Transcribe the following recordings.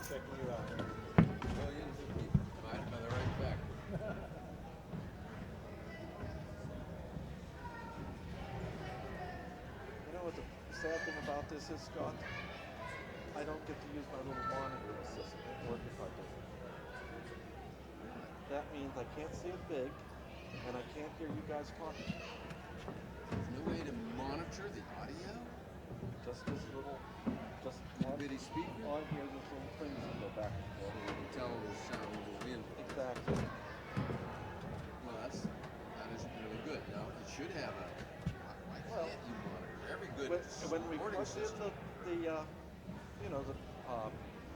checking you out. Millions of people divided by the right fact. You know what the sad thing about this is, Scott? I don't get to use my little monitoring system at work if I do. That means I can't see it big, and I can't hear you guys talking. There's no way to monitor the audio? Just this little, just Little bitty speaker? on here, there's little things that go back and So forth. you can tell the sound will in. Exactly. Well, that isn't really good. Now, it should have a, why Well, can't you monitor? Every good When we recording plugged in system. the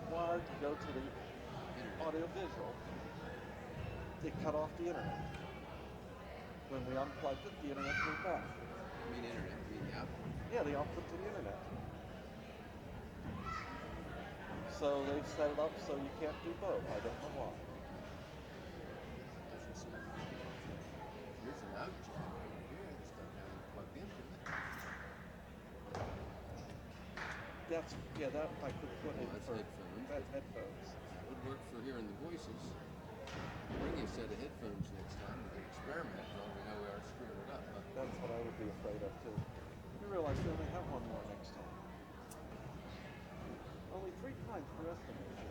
wire to go to the Internet. audio visual, it cut off the internet. When we unplugged it, the internet came back. I mean internet, I mean the output. Yeah, the output to the internet. So they've set it up so you can't do both. I don't know why. Doesn't seem. Here's an out jack over here. I just don't have it plugged into it. That I could put in That's for headphones. headphones. Would work for hearing the voices. Bring you a set of headphones next time. We can experiment while we know we are screwing it up. But That's what I would be afraid of too. You realize we only have one more next time. Only 3 times per estimation.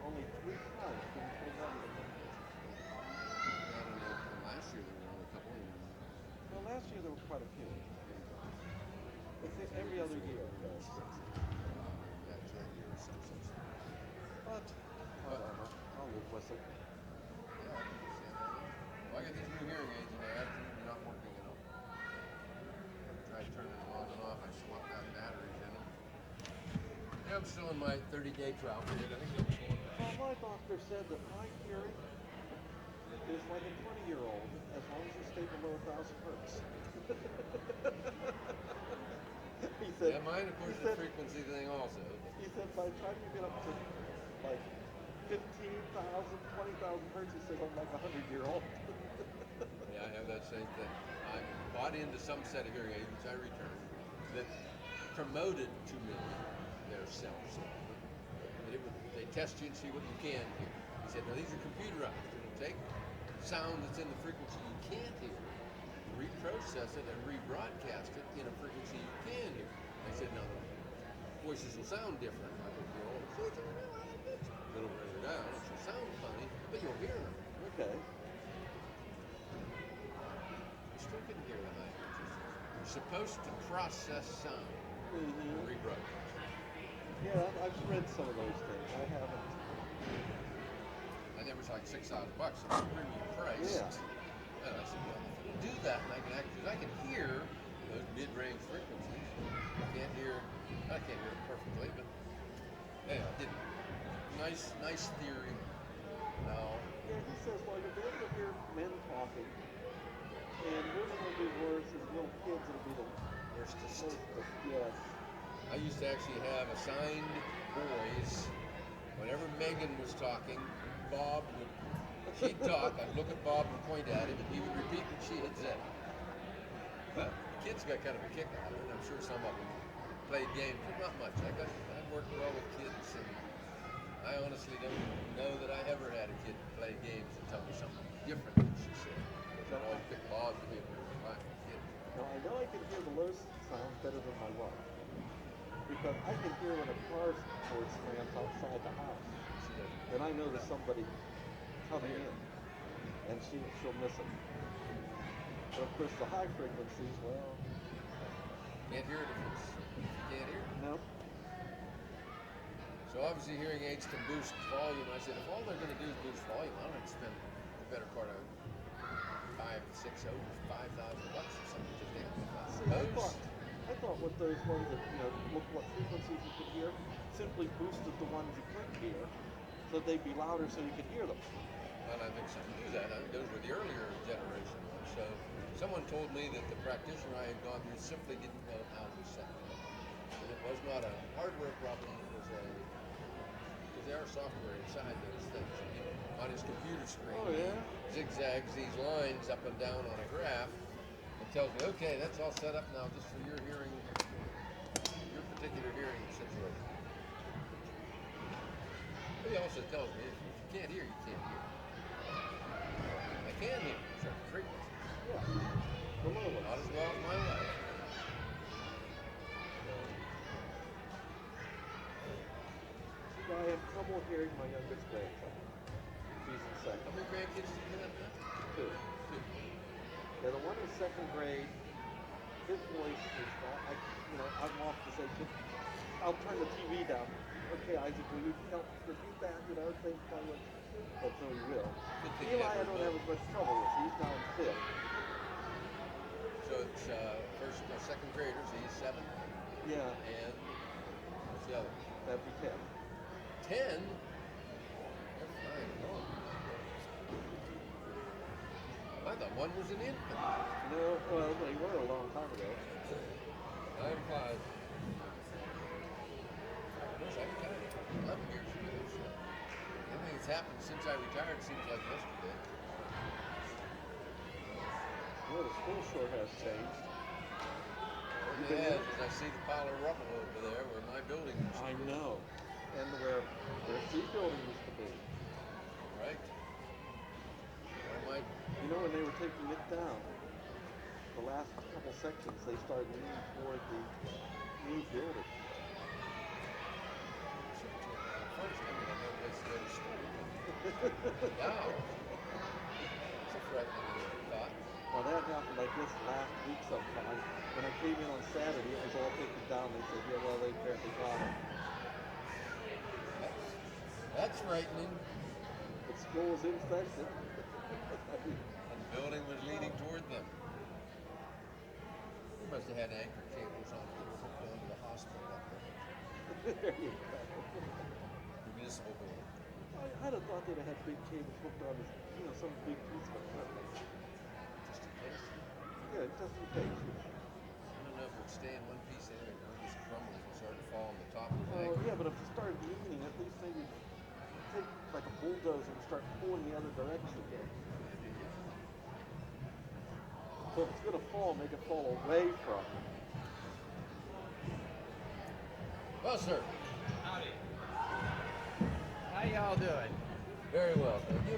Only 3 times for the full number. I don't know. From last year there were only a couple. Well, last year there were quite a few. It's every other year. That's that year or so. But, whatever. I'll live with it. Yeah, I understand that. Well, I got these new hearing aids and they're absolutely not working at all. I tried turning them on and off. I swapped out batteries in them. Yeah, I'm still in my 30-day trial period. I think they'll be going back. Well, my doctor said that my hearing is like a 20-year-old as long as you stay below 1,000 hertz. He said, Yeah, mine, of course, is a frequency thing also. He said by the time you get up to like 15,000, 20,000 hertz, he said I'm like a 100-year-old. Yeah, I have that same thing. I bought into some set of hearing aids, which I returned, that promoted to me their selves. They test you and see what you can hear. He said, now these are computerized. It'll take sound that's in the frequency you can't hear, reprocess it, and rebroadcast it in a frequency you can hear. They said, no, voices will sound different. I think you're all, a little further down, it will sound funny, but you'll hear them. Okay. You still can hear the high pitches. You're supposed to process sound and rebroadcast. Yeah, I've read some of those things. I haven't. And it was like $6,000. It was premium price. Yeah. And I said, well, if you do that, and I can hear those mid-range frequencies. I can't hear it perfectly, but anyway, I didn't. Nice theory. Now, Yeah, he says, well, you'll be able to hear men talking, and women will be worse, as little kids will be the worstest. Yes. I used to actually have assigned boys. Whenever Megan was talking, she'd talk, I'd look at Bob and point at him, and he would repeat what she had said. But the kids got kind of a kick out of it. I'm sure some of them played games, but not much. I worked well with kids, and I honestly don't know that I ever had a kid play games and tell me something different than she said. I'd always pick Bob to be my kid. Now, I know I can hear the low sounds better than my wife, because I can hear when a car door slams outside the house. Then I know there's somebody coming in, and she'll miss it. But of course, the high frequencies, well, Can't hear it if you can't hear it. no. So obviously hearing aids can boost volume. I said, if all they're going to do is boost volume, I don't have to spend the better part of over $5,000 or something to amplify. See, I thought with those ones that look what frequencies you could hear, simply boosted the ones you couldn't hear, so they'd be louder so you could hear them. Well, I think some do that. I think those were the earlier generation ones. So someone told me that the practitioner I had gone through simply didn't know how to set them up. And it was not a hardware problem, it was because there are software inside those things. On his computer screen, zigzags these lines up and down on a graph. It tells me, okay, that's all set up now just for your hearing, your particular hearing situation. He also tells me if you can't hear, you can't hear. I can hear certain frequencies. Yeah. The low ones. Not as well as my wife. See, I have trouble hearing my youngest grandson. He's in How second. many grandkids do you have now? Two. Two. Yeah, the one in second grade, his voice is not, I'm off to say, just, I'll turn the TV down. Okay, Isaac, will you help repeat that? Things kind of, but so he will. Good thing Eli, you have I don't have as much trouble with. He's now in fifth. So it's second graders. He's 7. Yeah, And what's the other? that'd be 10. 10? That's fine. Oh. I thought one was an infant. No, well, they were a long time ago. Time flies. Gosh, I retired 11 years ago. So everything that's happened since I retired seems like yesterday. Well, the school sure has changed. Yeah, because I see the pile of rubble over there where my building used to I be. know. And where their C building used to be. Right? I might. When they were taking it down, the last couple sections, they started leaning toward the new building. First, I know place to go to school. Now, it's a frightening thought. Well, that happened like this last week sometime. When I came in on Saturday, it was all taken down. They said, yeah, well, they apparently got it. That's frightening. But school was in session. And the building was leaning toward them. They must have had anchor cables on it hooked onto the hospital up there. There you go. The municipal building. I'd have thought they'd have had big cables hooked on this, some big piece of equipment. Just in case. Yeah, just in case. I don't know if it would stay in one piece and it would just crumble and start to fall on the top of the Oh, anchor. yeah, but if it started leaning, at least maybe take like a bulldozer and start pulling the other direction. So if it's going to fall, make it fall away from it. Well, sir. Howdy. How y'all doing? Very well, thank you.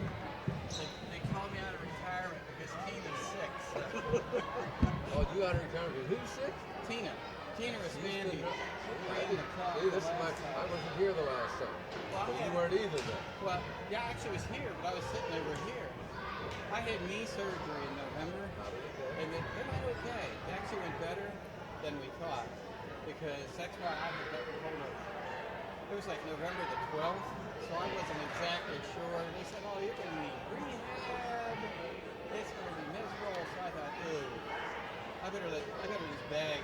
They called me out of retirement because Tina's sick. So. Oh, you out of retirement because who's sick? Tina was standing right in the clock. See, this is I wasn't here the last time. Well, So you weren't either then. Well, yeah, I actually was here, but I was sitting over here. I had knee surgery in November, and it went okay. It actually went better than we thought, because that's why I had gotten hold of. It was like November the 12th, so I wasn't exactly sure. They said, "Oh, you're going to need rehab. It's going to be miserable." So I thought, "Ooh, I better just bag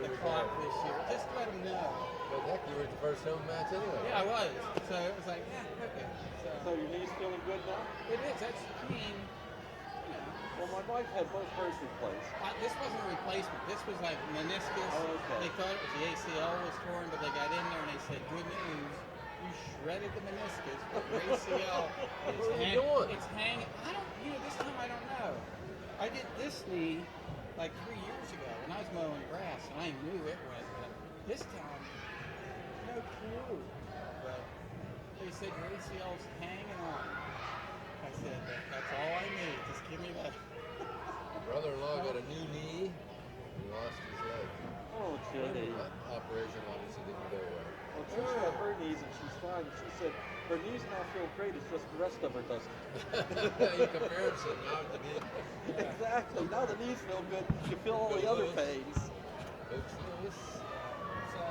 the clock this year. Just let them know." But heck, you were at the first home match anyway. Yeah, I was. So it was like, yeah, okay. So your knee's feeling good now? It is. That's, Well, my wife had both hers replaced. this wasn't a replacement. This was like meniscus. Oh, okay. They thought it was the ACL was torn, but they got in there and they said, "Good news, you shredded the meniscus, but your ACL What are you doing? it's hanging." I don't. This time I don't know. I did this knee like 3 years ago, and I was mowing grass, and I knew it went. But this time, no clue. But they said your ACL's hanging on. I said, "That's all I need. Just give me that." Brother-in-law got a new knee. He lost his leg. Oh, Jenny. That operation obviously didn't go well. Well, she's got her knees and she's fine. And she said her knees now feel great. It's just the rest of her doesn't. You comparison now to the knee. Exactly. Now the knees feel good. You feel all the other pains. Folks, So,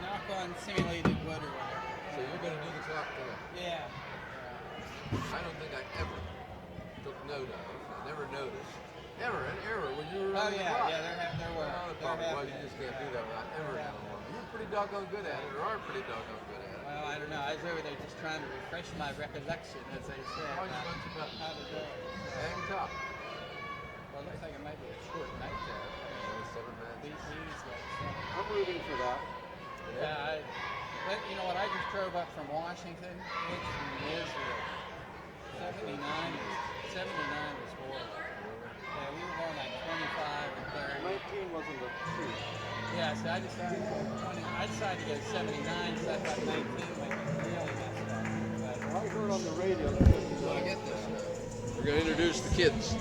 knock on simulated wood or whatever. so you're going to do the clock tonight. Yeah. I don't think I ever took note of. I never noticed. Ever, an error when you were Oh, running the yeah, clock. there were. Well, the There problem have was you been. just can't do that without ever having one. You're pretty doggone good at it, or are pretty doggone good at it. Well, I don't know. I was over there just trying to refresh my recollection, as they say. Oh, you bunch of buttons. How to do it. Hang top. Well, it looks like it might be a short night there. Seven matches. These guys. I'm rooting for that. Yeah, you know what? I just drove up from Washington. It's miserable. 79 was horrible. Yeah, we were going like 25 and 30. 19 wasn't the truth. Yeah, so I decided to go 20. I decided to go 79 because I thought 19 might be really bad. Well, I heard on the radio. When I get this, we're going to introduce the kids.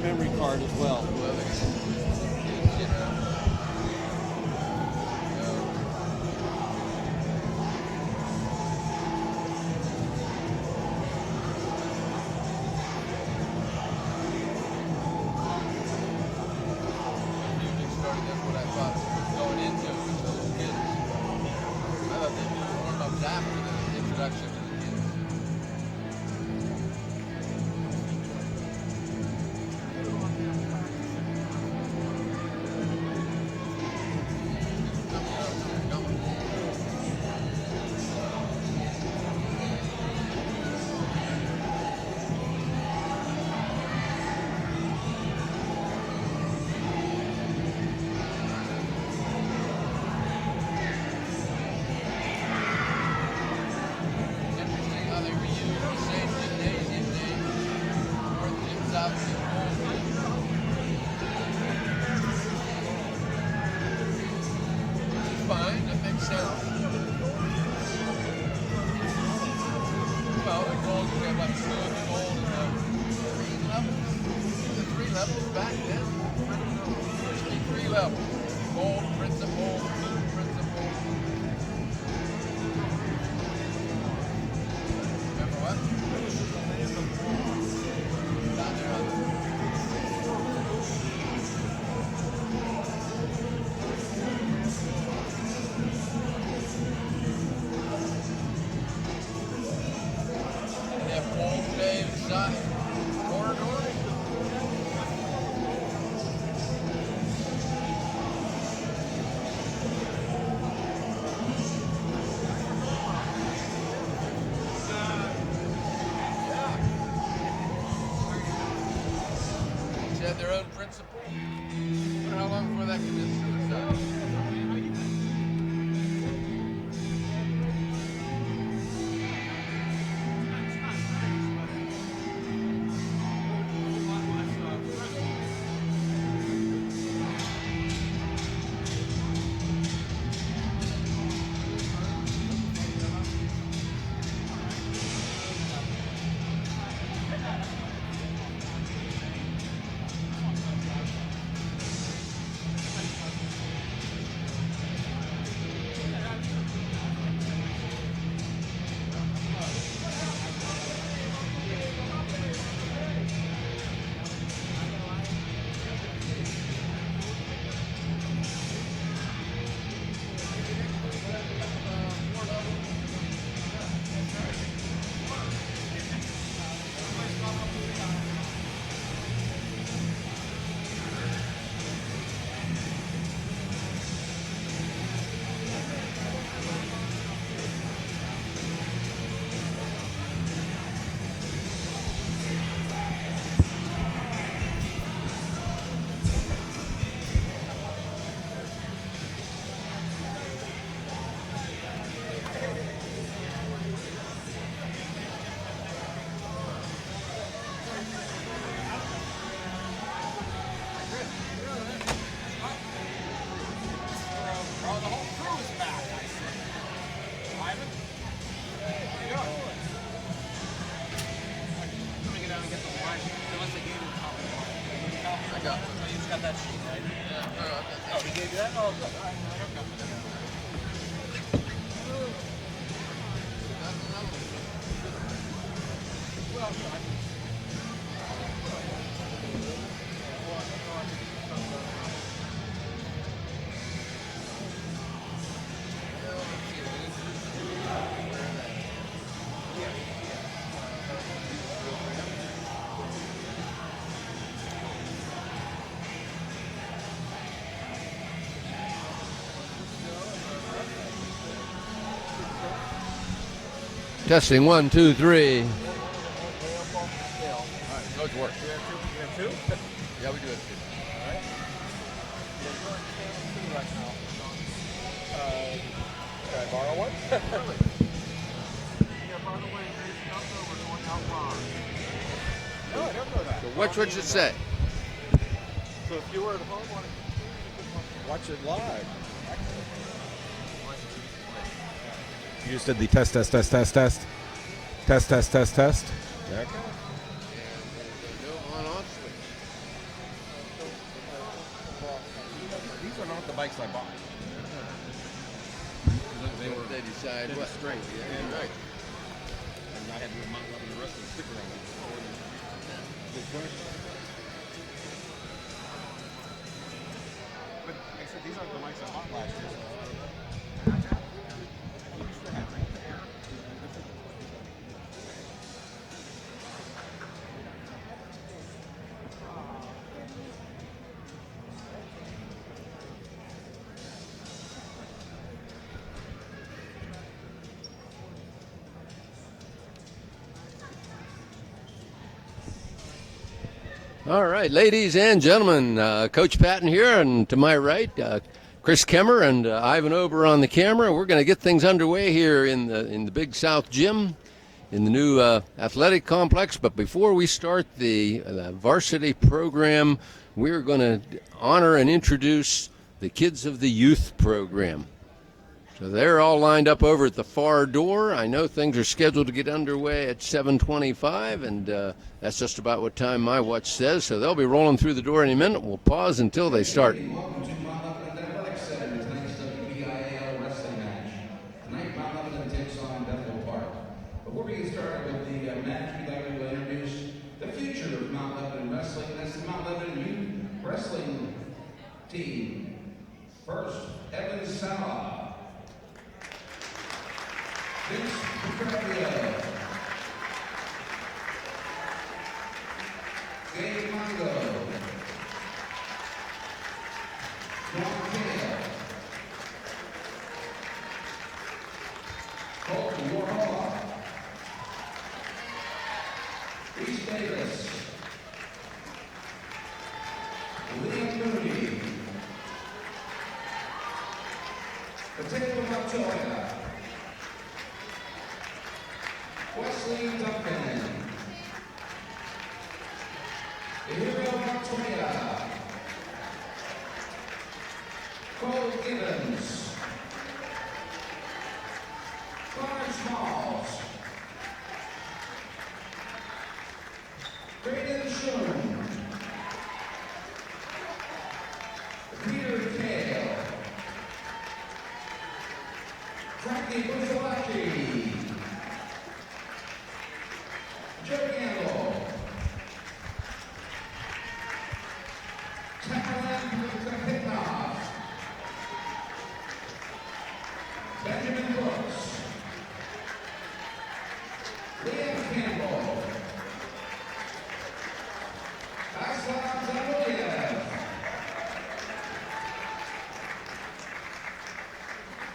Memory card as well. Well, the kids, music started, that's what I thought going into it with those kids. I thought they'd be warm-ups after the introduction to the kids. It's interesting how they reuse the same gymnasium name for the gyms out in the home. Which is fine, that makes sense. Well, the gold, we have like silver, gold, and three levels. The three levels back then. There should be three levels. Gold, principal, blue, principal. Remember what? Down there on the they have gold paved side corridor. Each had their own principal. Wonder how long before that commits suicide. got Oh, you just got that sheet, right? Oh, he gave you that? Oh, good. All right, I don't know. Well, Testing 1, 2, 3. Way up off the scale. All right, so it's work. you have two? Yeah, we do it. All right. Yeah, you're on channel 2 right now. Can I borrow one? Yeah, by the way, there's nothing we're going out live. No, I don't know that. So what's what you say? So if you were at home on a computer, you could watch Watch it live. You just did the test. And Okay. there's no on-off switch. These are not the bikes I bought. They decide what? Straight. Yeah, you're right. And I had to Mount Lebanon Wrestling sticker on it. But like I said, these aren't the bikes I bought last year. All right, ladies and gentlemen, Coach Patton here, and to my right, Chris Kemmer and Ivan Ober on the camera. We're going to get things underway here in the Big South Gym, in the new athletic complex. But before we start the varsity program, we're going to honor and introduce the kids of the youth program. So they're all lined up over at the far door. I know things are scheduled to get underway at 7:25, and that's just about what time my watch says. So they'll be rolling through the door any minute. We'll pause until they start. Welcome to Mount Lebanon Athletic Center, tonight's WPIAL wrestling match. Tonight, Mount Lebanon takes on Bethel Park. Before we get started with the match, we'd like to introduce the future of Mount Lebanon Wrestling. That's the Mount Lebanon Youth Wrestling team. First, Evan Sala. Vince Picardio. Gabe Mongo. John Kale. Colton Warhol. Reese Davis. Liam Mooney. Potato Montoya. Wesley Duncan. Hero Montoya. Cole Gibbons. Connor Smalls. Brayden Schoen. Peter Kale. Frankie Buzzolacci. Joe Gamble. Caroline Kapitnoff. Benjamin Brooks. Liam Campbell. Aslan Zamoyev.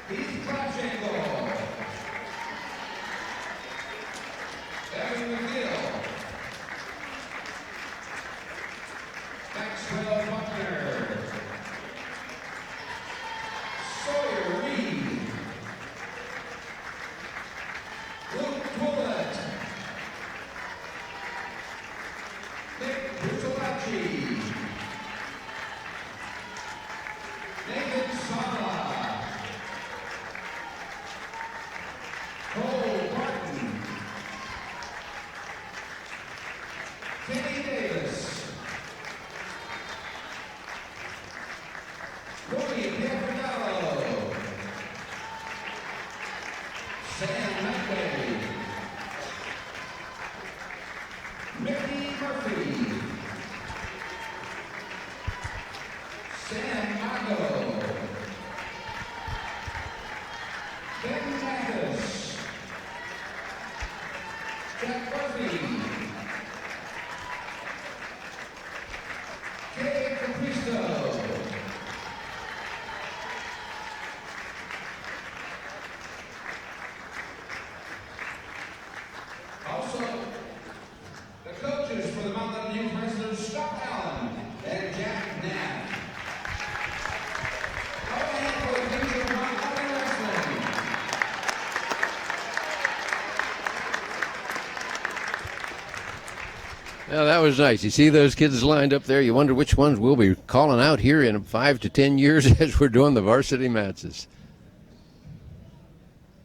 Heath Clatchangle. Evan McGill. Maxwell Buckner. Sawyer Reed. Luke Tollett. Nick Buzzolacci. Nathan Sala. Cole Barton. Kenny Davis. Murphy. Sam Mago. Ben Mathis. Jack Murphy. Kay Capristo. Also, the coaches for the Mount Lebanon Youth Wrestlers, Scott Allen and Jack Knapp. All hand for the future of Mount Lebanon Wrestling. Well, that was nice. You see those kids lined up there. You wonder which ones we'll be calling out here in 5 to 10 years as we're doing the varsity matches.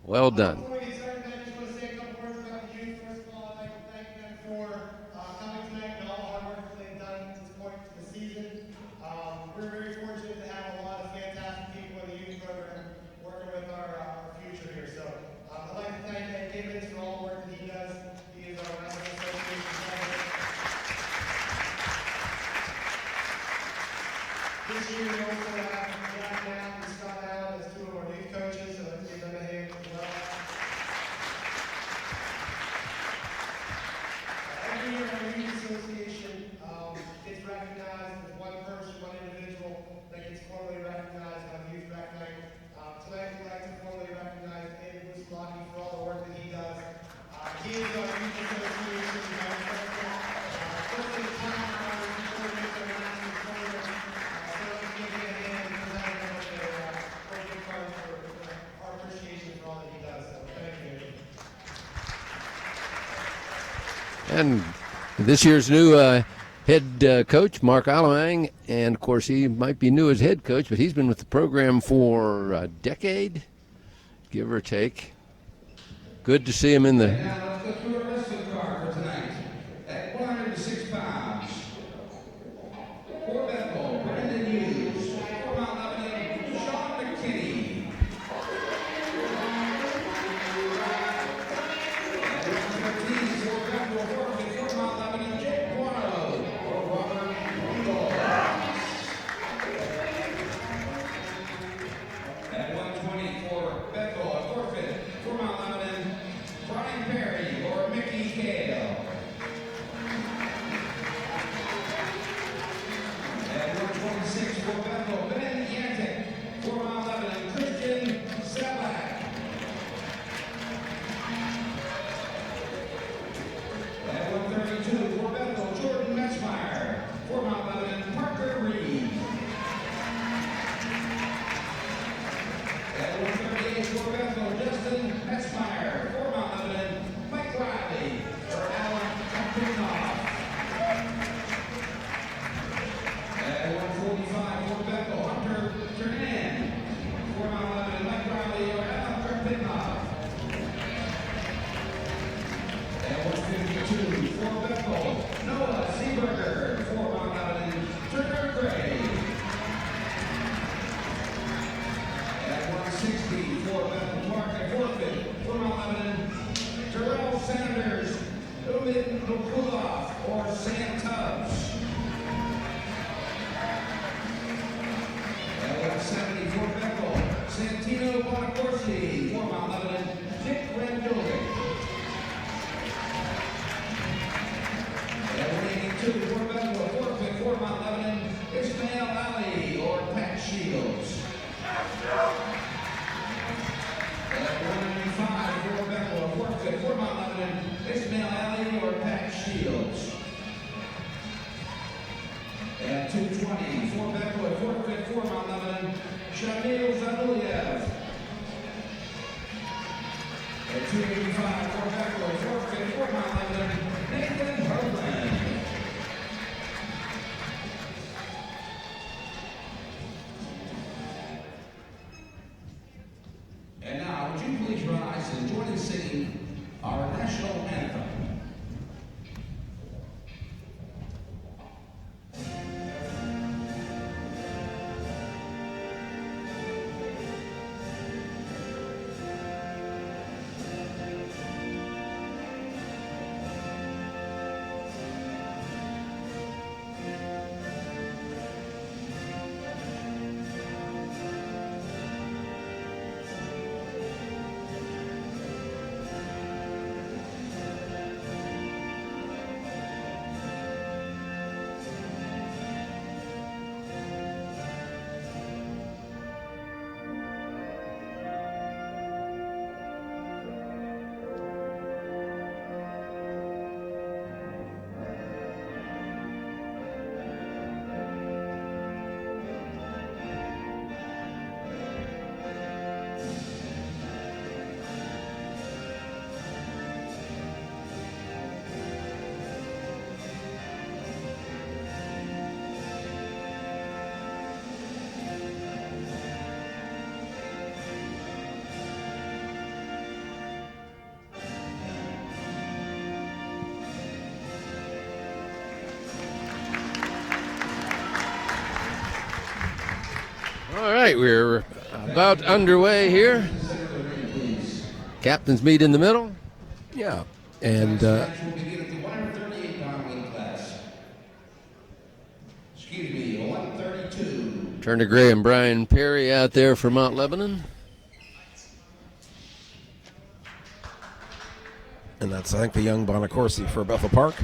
Well done. Before we get started, I just want to say a couple words about the youth. First of all, I'd like to thank them for coming tonight and all the hard work that they've done to this point to the season. We're very fortunate to have a lot of fantastic people in the youth program working with our future here. So I'd like to thank Ed Gibbons for all the work that he does. He is our Wrestling Association president. This year we also have Jack Knapp and Scott Allen as two of our youth coaches, so let's give them a hand as well. Every year our youth association gets recognized as one person, one individual that gets formally recognized by the Youth Rec Night. Tonight we'd like to formally recognize David Buslaki for all the work that he does. He is our youth association vice president. First in the town, he coordinates our national program. So let's give him a hand and present him with a gift card for our appreciation for all that he does. So thank you. And this year's new head coach, Mark Alamang, and of course he might be new as head coach, but he's been with the program for a decade, give or take. Good to see him in the... Now let's go through our wrestling card for tonight. At 106 pounds, for Bethel, Brendan Hughes. For Mount Lebanon, Sean McKinney. At 113, for Bethel, for Mount Lebanon, Jake Guano. For Robert Rudolph. At 120, for Bethel, a forfeit. For Mount Lebanon, Brian Perry or Mickey Gale. At 126 for Bethel, Ben Yantic. For Mount Lebanon, Christian Selak. At 132 for Bethel, Jordan Metzmeyer. For Mount Lebanon, Parker Reed. At 138 for Bethel, Justin Metzmeyer. For Mount Lebanon, Mike Riley. For Alan Kapinoff. At 145 for Bethel, Hunter Ternan. For Mount Lebanon, Mike Riley or Alan Kapinoff. At 152 for Bethel, Noah Seaberger. For Mount Lebanon, Turner Gray. At 160 for Bethel Park and forfeit for Mount Lebanon, Terrell Sanders, Umid Nukulov or Sam Tubbs. At 170 for Bethel, Santino Bonacorsi. For Mount Lebanon, Dick Randovic. At 182 for Bethel, forfeit for Mount Lebanon, Ismail Ali or Pat Shields. At 195 for Bethel, forfeit for Mount Lebanon, Ismail Ali or Pat Shields. At 220 for Bethel, forfeit for Mount Lebanon, Shamil Zanuliev. At 285 for Bethel, forfeit for Mount Lebanon, Nathan Hoagland. And now, would you please rise and join in singing our national anthem? All right, we're about underway here. Captains meet in the middle. Yeah, and Will begin at the 138-pound weight class. Excuse me, 132. Turner Gray and Brian Perry out there for Mount Lebanon. and that's, I think, the young Bonacorsi for Bethel Park.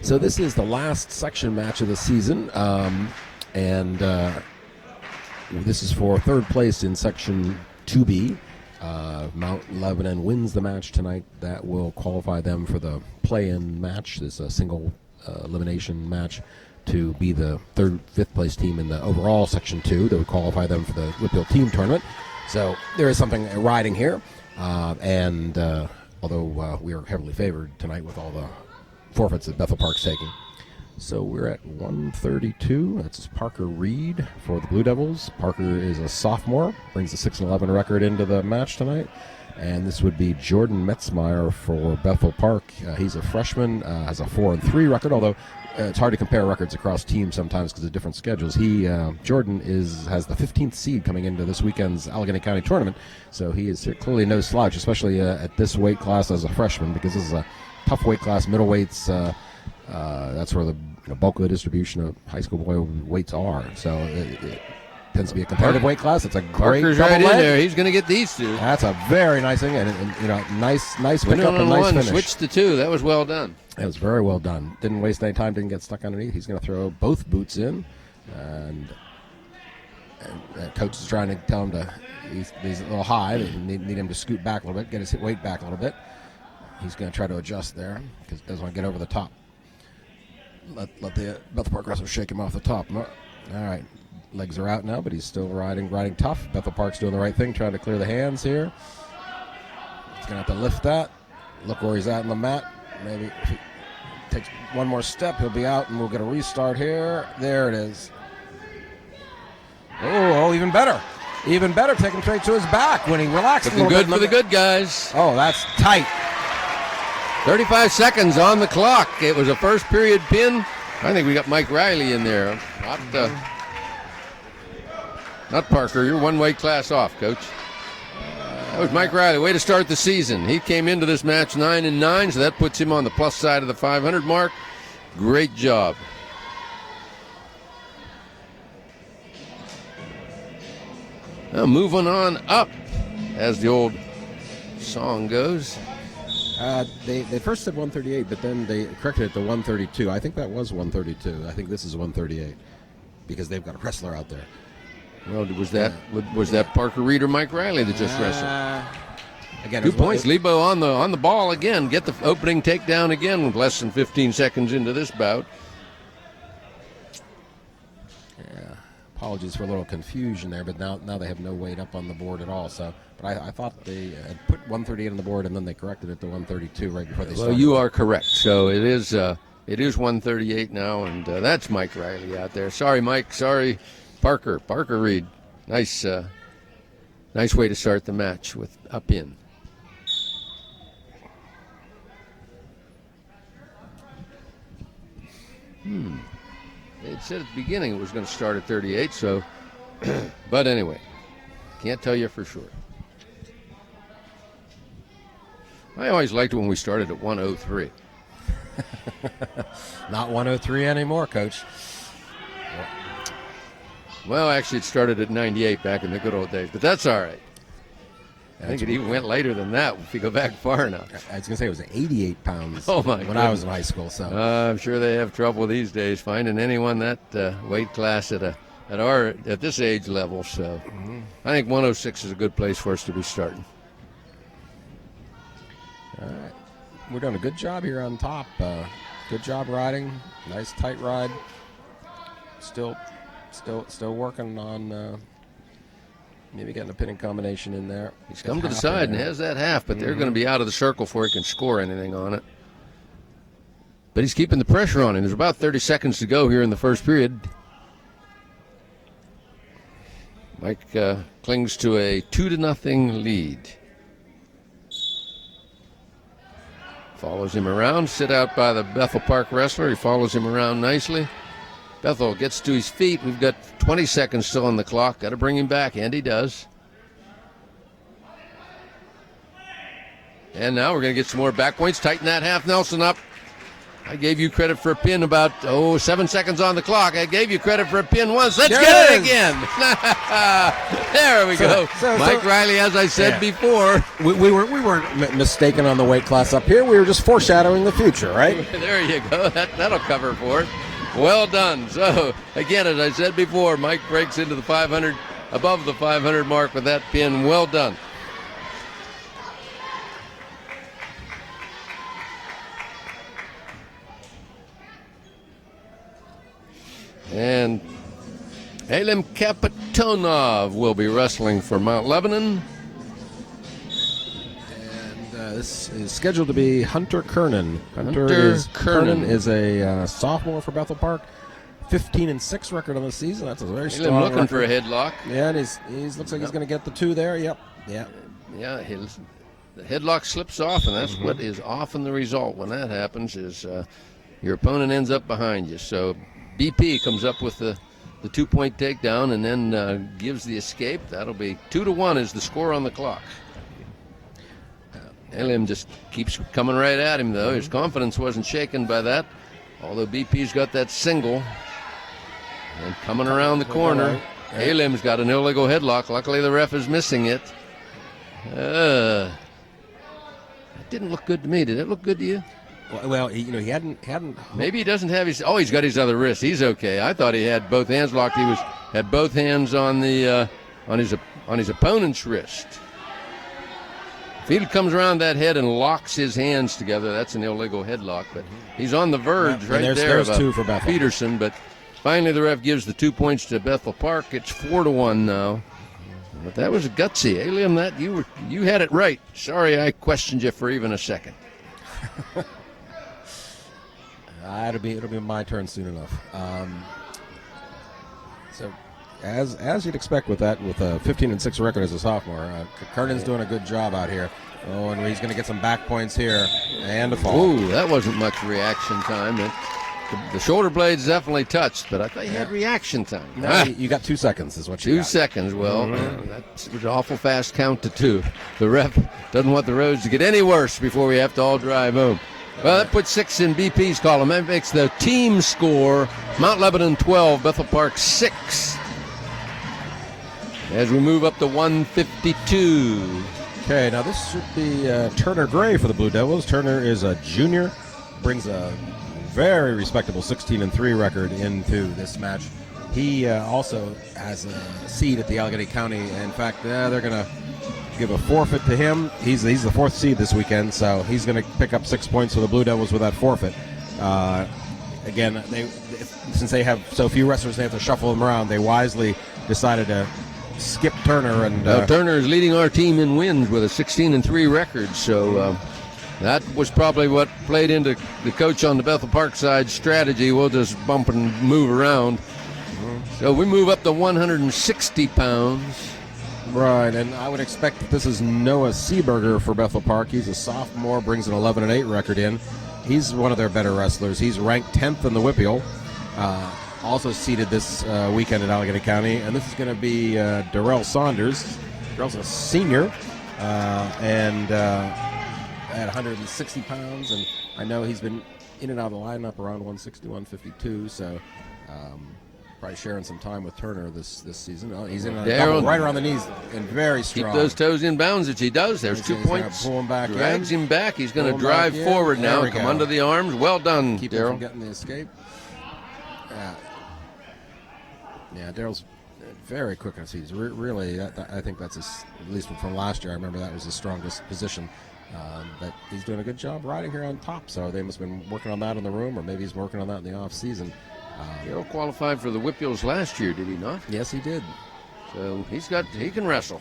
So this is the last section match of the season, and this is for third place in Section 2B. Mount Lebanon wins the match tonight. That will qualify them for the play-in match. This is a single elimination match to be the fifth place team in the overall Section 2. That would qualify them for the Whitfield team tournament. So there is something riding here. And although we are heavily favored tonight with all the forfeits that Bethel Park's taking. So we're at 132. That's Parker Reed for the Blue Devils. Parker is a sophomore, brings a 6-11 record into the match tonight. And this would be Jordan Metzmeyer for Bethel Park. He's a freshman, has a 4-3 record, although it's hard to compare records across teams sometimes because of different schedules. Jordan has the 15th seed coming into this weekend's Allegheny County tournament, so he is clearly no slouch, especially at this weight class as a freshman, because this is a tough weight class. Middleweights, that's where the bulk of the distribution of high school boy weights are. So it tends to be a competitive weight class. It's a great Parker's double right in leg. there. He's going to get these two. That's a very nice thing, and nice Went pickup on and nice one, finish. switched to two. That was well done. It was very well done. Didn't waste any time. Didn't get stuck underneath. He's going to throw both boots in, and coach is trying to tell him to. He's a little high. They need him to scoot back a little bit, get his weight back a little bit. He's going to try to adjust there because he doesn't want to get over the top. Let the Bethel Park wrestler shake him off the top. All right, legs are out now, but he's still riding tough. Bethel Park's doing the right thing, trying to clear the hands here. He's going to have to lift that. Look where he's at on the mat. Maybe if he takes one more step, he'll be out, and we'll get a restart here. There it is. Oh, even better. Even better, take him straight to his back when he relaxed a Looking little good bit. for the good guys. Oh, that's tight. 35 seconds on the clock. It was a first period pin. I think we got Mike Riley in there. Not Parker. You're one weight class off, Coach. That was Mike Riley. Way to start the season. He came into this match 9-9, so that puts him on the plus side of the 500 mark. Great job. Now moving on up, as the old song goes. They first said 138, but then they corrected it to 132. I think that was 132. I think this is 138 because they've got a wrestler out there. Well, was that Parker Reed or Mike Riley that just wrestled? Again, 2 points. Lebo on the ball again. Get the opening takedown again with less than 15 seconds into this bout. Yeah. Apologies for a little confusion there, but now they have no weight up on the board at all. So, but I thought they had put 138 on the board and then they corrected it to 132 right before they started. Well, you are correct. So it is 138 now, and that's Mike Riley out there. Sorry, Mike. Sorry, Parker Reed. Nice way to start the match with up in. They said at the beginning it was going to start at 38, so, but anyway, can't tell you for sure. I always liked it when we started at 103. Not 103 anymore, Coach. Well, actually, it started at 98 back in the good old days, but that's all right. I think it even went later than that if you go back far enough. I was going to say it was 88 pounds when I was in high school. So I'm sure they have trouble these days finding anyone that weight class at this age level. So I think 106 is a good place for us to be starting. All right. We're doing a good job here on top. Good job riding. Nice tight ride. Still working on maybe getting a pinning combination in there. He's come to the side and has that half, but they're going to be out of the circle before he can score anything on it. But he's keeping the pressure on him. There's about 30 seconds to go here in the first period. Mike clings to a 2-0 lead. Follows him around, sit out by the Bethel Park wrestler. He follows him around nicely. Bethel gets to his feet. We've got 20 seconds still on the clock. Got to bring him back, and he does. And now we're going to get some more back points. Tighten that half Nelson up. I gave you credit for a pin about 7 seconds on the clock. I gave you credit for a pin once. Let's get it again. There we go. Mike Riley, as I said before. We weren't mistaken on the weight class up here. We were just foreshadowing the future, right? There you go. That'll cover for it. Well done. So, again, as I said before, Mike breaks into the 500, above the 500 mark with that pin. Well done. And Elim Kapitonov will be wrestling for Mount Lebanon. And this is scheduled to be Hunter Kernan. Kernan is a sophomore for Bethel Park. 15-6 record on the season. That's a very strong Elim looking record. for a headlock. Yeah, and he's looks like he's going to get the 2 there. Yep. Yeah. Yeah, the headlock slips off, and that's what is often the result when that happens is your opponent ends up behind you. So BP comes up with the 2-point takedown and then gives the escape. That'll be 2-1 is the score on the clock. Elim just keeps coming right at him, though. His confidence wasn't shaken by that, although BP's got that single. And coming around the corner, Elim's got an illegal headlock. Luckily, the ref is missing it. It didn't look good to me. Did it look good to you? Well, he hadn't. Maybe he doesn't have his. Oh, he's got his other wrist. He's okay. I thought he had both hands locked. He had both hands on the on his opponent's wrist. If he comes around that head and locks his hands together, that's an illegal headlock. But he's on the verge right there. There's of 2 for Bethel. Peterson. But finally, the ref gives the 2 points to Bethel Park. It's 4-1 now. But that was gutsy, Elim. That you had it right. Sorry, I questioned you for even a second. It'll be my turn soon enough. So, as you'd expect with a 15-6 record as a sophomore, Kernan's doing a good job out here. Oh, and he's going to get some back points here and a fall. Ooh, that wasn't much reaction time. The shoulder blades definitely touched, but I thought you had reaction time. No, you got 2 seconds is what you got. 2 seconds. Well, that was an awful fast count to 2. The ref doesn't want the roads to get any worse before we have to all drive home. Well, that puts 6 in BP's column. That makes the team score Mount Lebanon 12, Bethel Park 6. As we move up to 152. Okay, now this should be Turner Gray for the Blue Devils. Turner is a junior, brings a very respectable 16-3 record into this match. He also has a seed at the Allegheny County. In fact, they're going to give a forfeit to him. He's the 4th seed this weekend, so he's going to pick up 6 points for the Blue Devils with that forfeit. Again, since they have so few wrestlers, they have to shuffle them around. They wisely decided to skip Turner. And Turner is leading our team in wins with a 16-3 record, so that was probably what played into the coach on the Bethel Park side strategy. We'll just bump and move around. So we move up to 160 pounds. Right, and I would expect that this is Noah Seeberger for Bethel Park. He's a sophomore, brings an 11-8 record in. He's one of their better wrestlers. He's ranked 10th in the Whippeal. Also seeded this weekend at Allegheny County. And this is going to be Darrell Saunders. Darrell's a senior and at 160 pounds. And I know he's been in and out of the lineup around 160, 152. So probably sharing some time with Turner this season. He's in a double right around the knees and very strong. Keep those toes in bounds, which he does. There's 2 points. Pull him back Drags in. him back. He's going to drive forward now. Come under the arms. Well done, Keep him from Daryl. getting the escape. Yeah, Daryl's very quick on his feet. Really, I think that's at least from last year. I remember that was his strongest position. But he's doing a good job riding here on top. So they must have been working on that in the room, or maybe he's working on that in the off season. Daryl qualified for the Whippeals last year, did he not? Yes, he did. So he can wrestle.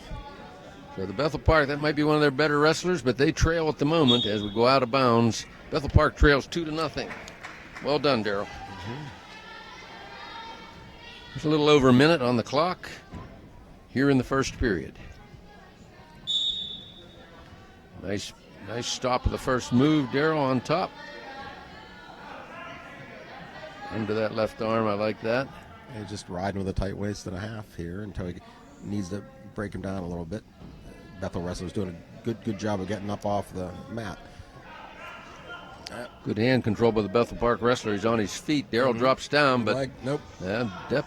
So the Bethel Park, that might be one of their better wrestlers, but they trail at the moment as we go out of bounds. Bethel Park trails 2-0. Well done, Daryl. There's a little over a minute on the clock here in the first period. Nice stop of the first move, Daryl on top. Under that left arm, I like that. He's just riding with a tight waist and a half here until he needs to break him down a little bit. Bethel wrestler's doing a good job of getting up off the mat. Good hand control by the Bethel Park wrestler. He's on his feet. Darrell drops down, but Nope.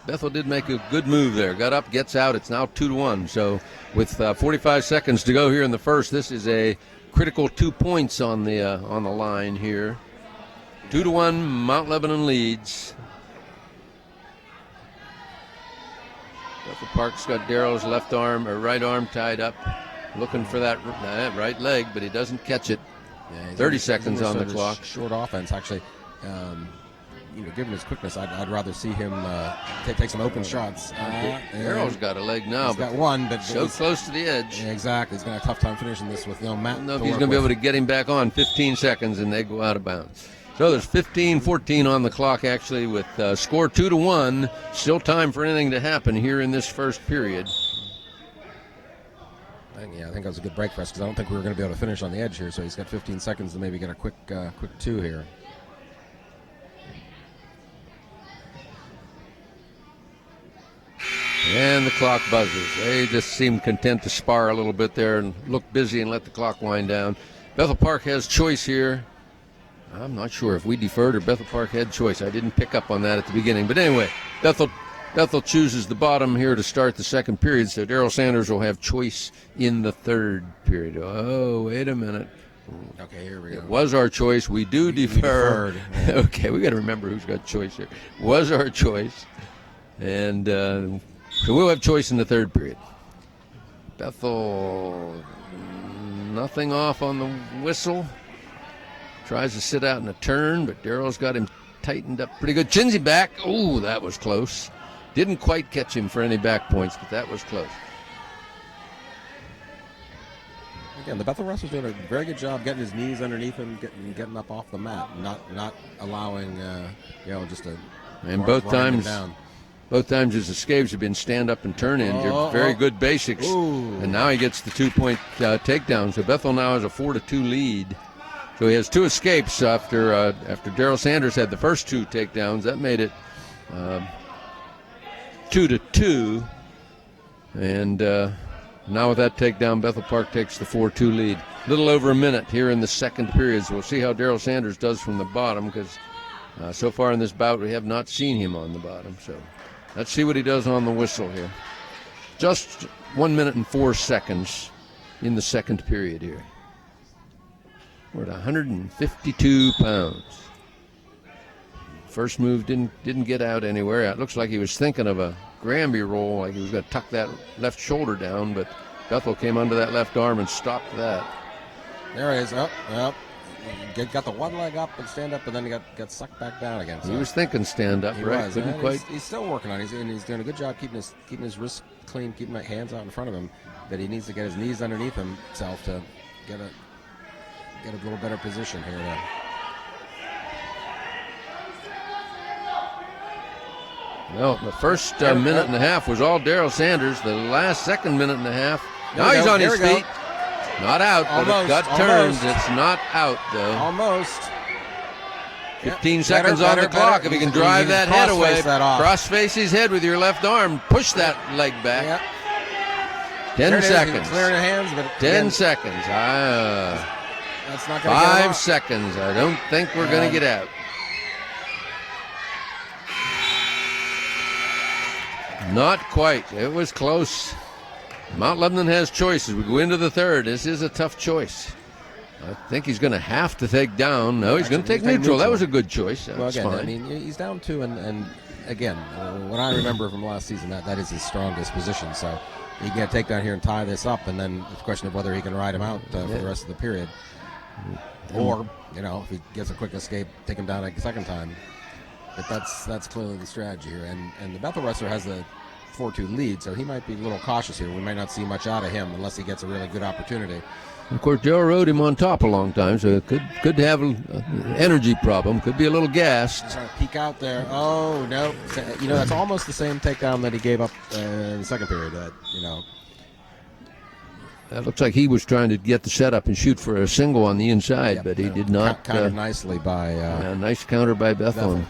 Bethel did make a good move there. Got up, gets out. It's now 2-1. So with 45 seconds to go here in the first, this is a critical 2 points on the line here. 2-1, Mount Lebanon leads. Bethel Park's got Darrell's left arm or right arm tied up, looking for that right leg, but he doesn't catch it. Yeah, 30 seconds on the clock. Short offense, actually. Given his quickness, I'd rather see him take some open shots. Darrell's got a leg now. He's got one, but so close to the edge. Yeah, exactly. He's going to have a tough time finishing this with Matt. I don't know if he's going to be able to get him back on. 15 seconds, and they go out of bounds. So there's 15-14 on the clock, actually, with score 2-1. Still time for anything to happen here in this first period. I think that was a good break for us because I don't think we were going to be able to finish on the edge here. So he's got 15 seconds to maybe get a quick two here. And the clock buzzes. They just seem content to spar a little bit there and look busy and let the clock wind down. Bethel Park has choice here. I'm not sure if we deferred or Bethel Park had choice. I didn't pick up on that at the beginning. But anyway, Bethel chooses the bottom here to start the second period, so Darrell Sanders will have choice in the third period. Oh, wait a minute. Okay, here we go. It was our choice. We defer. Okay, we got to remember who's got choice here. Was our choice. And so we'll have choice in the third period. Bethel, nothing off on the whistle. Tries to sit out in a turn, but Darrell's got him tightened up pretty good. Chinsey back. Oh, that was close. Didn't quite catch him for any back points, but that was close. Again, the Bethel wrestler's doing a very good job getting his knees underneath him, getting up off the mat, not allowing just a. And both times his escapes have been stand up and turn in. Very good basics. Ooh. And now he gets the 2-point takedown. So Bethel now has a 4-2 lead. So he has two escapes after Darrell Sanders had the first two takedowns. That made it 2-2. And now with that takedown, Bethel Park takes the 4-2 lead. A little over a minute here in the second period. So we'll see how Darrell Sanders does from the bottom because so far in this bout we have not seen him on the bottom. So let's see what he does on the whistle here. Just 1 minute and 4 seconds in the second period here. We're at 152 pounds. First move didn't get out anywhere. It looks like he was thinking of a Granby roll, like he was going to tuck that left shoulder down, but Bethel came under that left arm and stopped that. There he is. Up. Got the one leg up and stand up, and then he got sucked back down again. So he was thinking stand up, right? Couldn't quite. He's still working on it. He's doing a good job keeping his wrists clean, keeping his hands out in front of him. But he needs to get his knees underneath himself to get a little better position here. Well, the first minute and a half was all Darrell Sanders. The last second minute and a half. Now he's on his feet. Not out, but it got turned. It's not out, though. Almost. 15 seconds on the clock. If he can drive that head away, cross-face his head with your left arm. Push that leg back. Yep. 10 seconds. Clearing the hands, but 10 seconds. That's not going to 5 seconds. I don't think we're going to get out. Not quite. It was close. Mount Lebanon has choices. We go into the third. This is a tough choice. I think he's going to have to take down. No, he's going to take neutral. That was a good choice. That's again, fine. I mean, he's down 2, and again, what I remember from last season, that is his strongest position. So he can take down here and tie this up, and then it's a question of whether he can ride him out for the rest of the period. Or, if he gets a quick escape, take him down a second time. But that's clearly the strategy here. And the Bethel wrestler has the 4-2 lead, so he might be a little cautious here. We might not see much out of him unless he gets a really good opportunity. Of course, Joe rode him on top a long time, so it could have an energy problem. Could be a little gassed. Trying to peek out there. Oh, no. That's almost the same takedown that he gave up in the second period. That looks like he was trying to get the setup and shoot for a single on the inside, but he did not. Countered nicely by... nice counter by Bethel.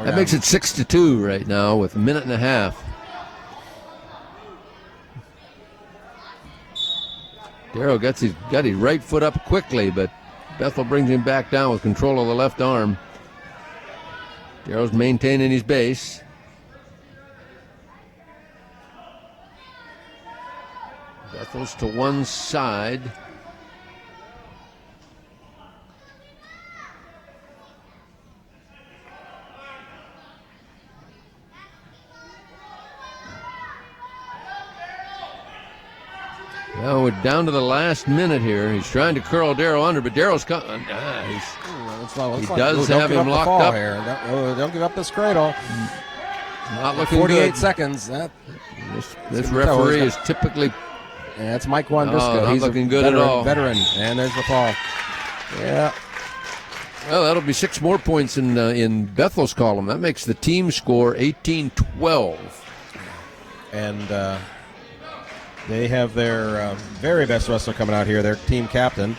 That makes it 6-2 right now with a minute and a half. Darrow got his right foot up quickly, but Bethel brings him back down with control of the left arm. Darrow's maintaining his base. Bethel's to one side. Well, we're down to the last minute here. He's trying to curl Darrow under, but Darrow's he does have him locked up. Here. Don't give up this cradle. Not looking 48 good. seconds. This referee is typically. Yeah, that's Mike Wandrisko. Not He's looking a good veteran, at all. Veteran, and there's the fall. Yeah. Well, that'll be 6 more points in Bethel's column. That makes the team score 18-12. And they have their very best wrestler coming out here, their team captain,